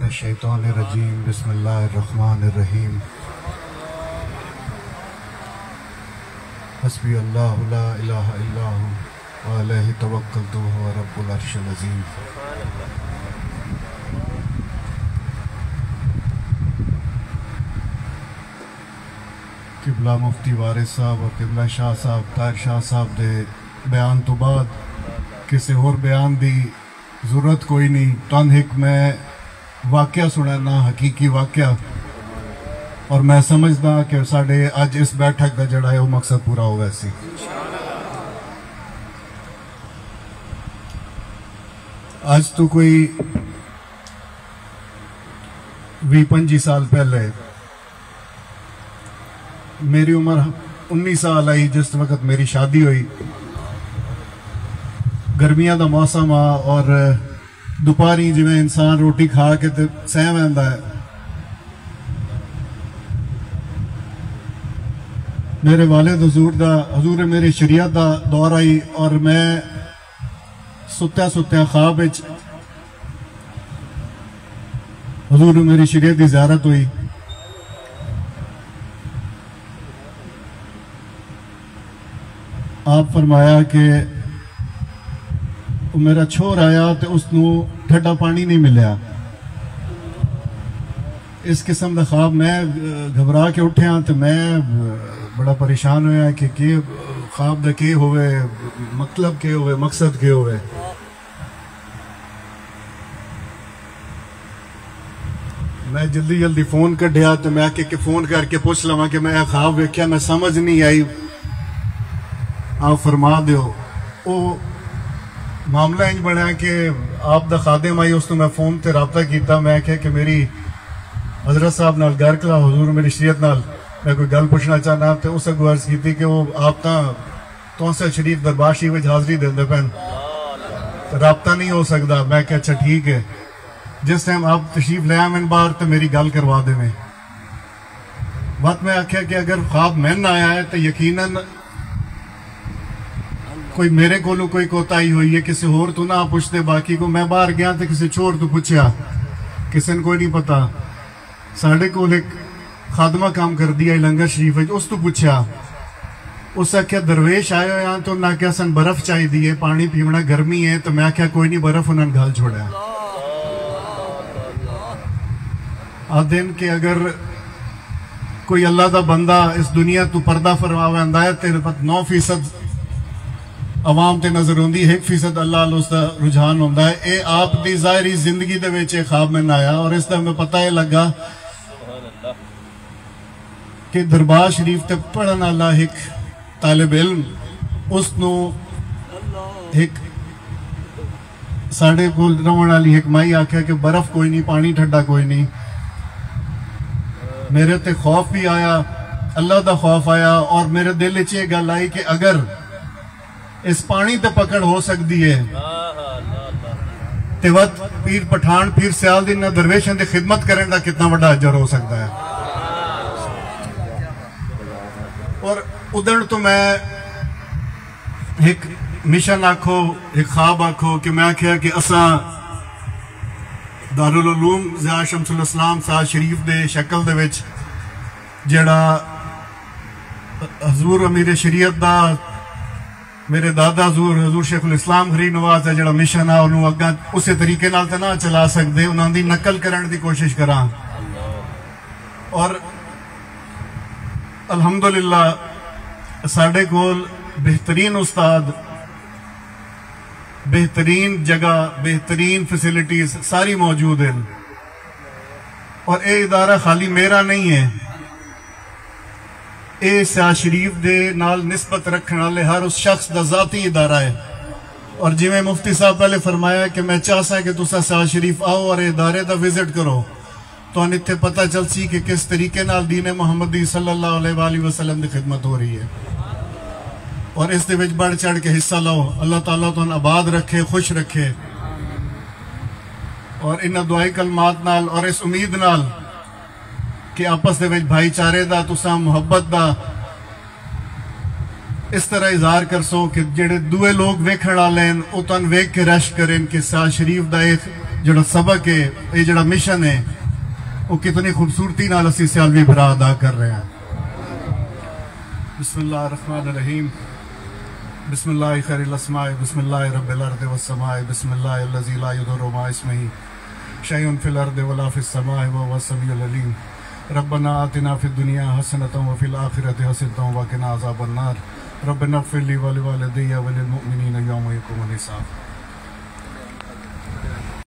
मिनश्शैतानिर्रजीम बिस्मिल्लाहिर्रहमानिर्रहीम हस्बी अल्लाहु ला इलाहा इल्ला हु व अलैहि तवक्कलतु व हुवा रब्बुल अर्शिल अज़ीम। किबला मुफ्ती वारिस साहब और किबला शाह साहब ताहिर शाह साहब दे बयान तो बाद किसी और बयान की जरूरत कोई नहीं। तुहानू एक मैं वाकया सुनाना, हकीकी वाकया, और मैं समझदा कि साडे अज इस बैठक का जड़ा है वो मकसद पूरा हो वैसी। आज तो कोई 20-25 साल पहले मेरी उम्र 19 साल आई जिस वक्त मेरी शादी हुई। गर्मियां का मौसम आ और दोपहरी जिवें इंसान रोटी खा के ते सह वैंदा है। मेरे वालिद हजूर मेरी शरीयत का दौर आई और मैं सुत्या सुत्या ख्वाब हजूर मेरी शरीयत की ज़ियारत हुई। आप फरमाया कि मेरा छोर आया तो उसनू ठंडा पानी नहीं मिलया। इस किस्म का ख्वाब मैं घबरा के उठा तो मैं बड़ा परेशान होया कि ख्वाब दा के होवे, मतलब के होवे, मकसद के होवे। मैं जल्दी जल्दी फोन कढ़िया तो मैं आके फोन करके पूछ लवा कि मैं ख्वाब वेख्या, मैं समझ नहीं आई, आप फरमा दो। वो मामला इंज बनया कि आप दा खादिम आई, उसने मैं फोन ते राबता किया। मैं क्या कि मेरी हजरत साहब नाल घर कला हजूर मेरी शरीयत नाल मैं कोई गल पूछना चाहना, तो उस अगू अर्ज की कि वो आप तो शरीफ दरबार शरीफ हाजरी देंदे पैन, राबता नहीं हो सकता। मैं क्या अच्छा ठीक है, जिस टाइम आप तशरीफ ले आए मैंने बाहर तो मेरी गल करवा देवे। बात मैं आख्या कि अगर ख्वाब मैन आया है तो यकीनन कोई मेरे को कोई कोताही हुई है, किसी होर तो ना पूछते। बाकी को मैं बाहर गया तो किसी चोर तो पूछया, किसी ने कोई नहीं पता। साढ़े को एक खादमा काम कर दिया लंगर शरीफ, उस तो पूछया, उस आख्या दरवेश आयो यहाँ तो ना क्या सन बर्फ चाहिए है, पानी पीवना गर्मी है। तो मैं आख्या कोई नहीं, बर्फ उन्होंने गल छोड़ा। दिन के अगर कोई अल्लाह का बंदा इस दुनिया तू पर्दा फरमावा है, तेरे पास 9% अवाम ते नजर आती, 1% अल्लाह उसका रुझान होता है। ये आप दी ज़ाहिरी जिंदगी दे विच ख्वाब में आया और इसका मैं पता यह लगा कि दरबार शरीफ ते पढ़न वाला एक तालिब इल्म, उसनू एक साढ़े कोल रहने वाली एक माई आख्या कि बर्फ कोई नहीं, पानी ठंडा कोई नहीं। मेरे ते खौफ भी आया, अल्लाह का खौफ आया, और मेरे दिल च यह गल आई कि अगर इस पानी ते पकड़ हो सकती है ते वत पीर पठान पीर सियालदीन दरवेशन की खिदमत करने का कितना बड़ा अजर हो सकता है। और उधर तो मैं एक मिशन आखो, एक ख्वाब आखो कि मैं आख्या कि असा दारुल उलूम ज़िया शमसुल इस्लाम साहब शरीफ दे शक्ल दे विच जेड़ा हजूर अमीर शरीयत दा मेरे दादा हजूर शेखुल इस्लाम गरीब नवाज का जो मिशन है उन्होंने अग्गा उस तरीके नाल तो ना चला सकते, उन्होंने नकल करने की कोशिश करा। और अल्हम्दुलिल्लाह साढ़े कोल बेहतरीन उस्ताद, बेहतरीन जगह, बेहतरीन फैसिलिटीज सारी मौजूद हैं। और ये इदारा खाली मेरा नहीं है, ये सियाह शरीफ दे नाल निस्बत रखने वाले हर उस शख्स का जाती इदारा है। और जिवें मुफ्ती साहब पहले फरमाया कि मैं चाहता कि तुसा सियाह शरीफ आओ और इदारे का विजिट करो, तो इत्थे पता चल सी कि किस तरीके नाल दीन मुहम्मदी सल्लल्लाहु अलैहि वसल्लम की खिदमत हो रही है। और इस दे विच बढ़ चढ़ के हिस्सा लो। अल्लाह ताला तुहानू आबाद रखे, खुश रखे, और इन दुआई कलमात नाल और इस उम्मीद नाल कि आपस दे विच भाईचारे दा, तुसा मुहब्बत दा इस तरह इजहार कर सो कि जेड़े दूए लोग वेखण वाले हैं वो तुहानू वेख के रश करें कि सियाह शरीफ दा एक ਜਿਹੜਾ सबक है, ये ਜਿਹੜਾ मिशन है, वो कितनी खूबसूरती नाल असी सियालवी भरा अदा कर रहे हैं। बिस्मिल्लाहिर्रहमानिर्रहीम, बिस्मिल्लाहि खैरिल अस्माए, बिस्मिल्लाहि रब्बिल अर्दि वस्समाए, बिस्मिल्लाहि अल्लज़ी ला यदुर्रु मा इस्मिही शैउन फिल अर्दि वला फिस समाए व हुवस समीउल अलीम। रब्बना आतिना फिद दुनिया हसनतन व फिल आखिरति हसनतन व क़िना अज़ाबन नार। रब्बना इग़फ़िर ली व लिवालिदैया व लिल मुमिनीना यौम यक़ूमुल हिसाब।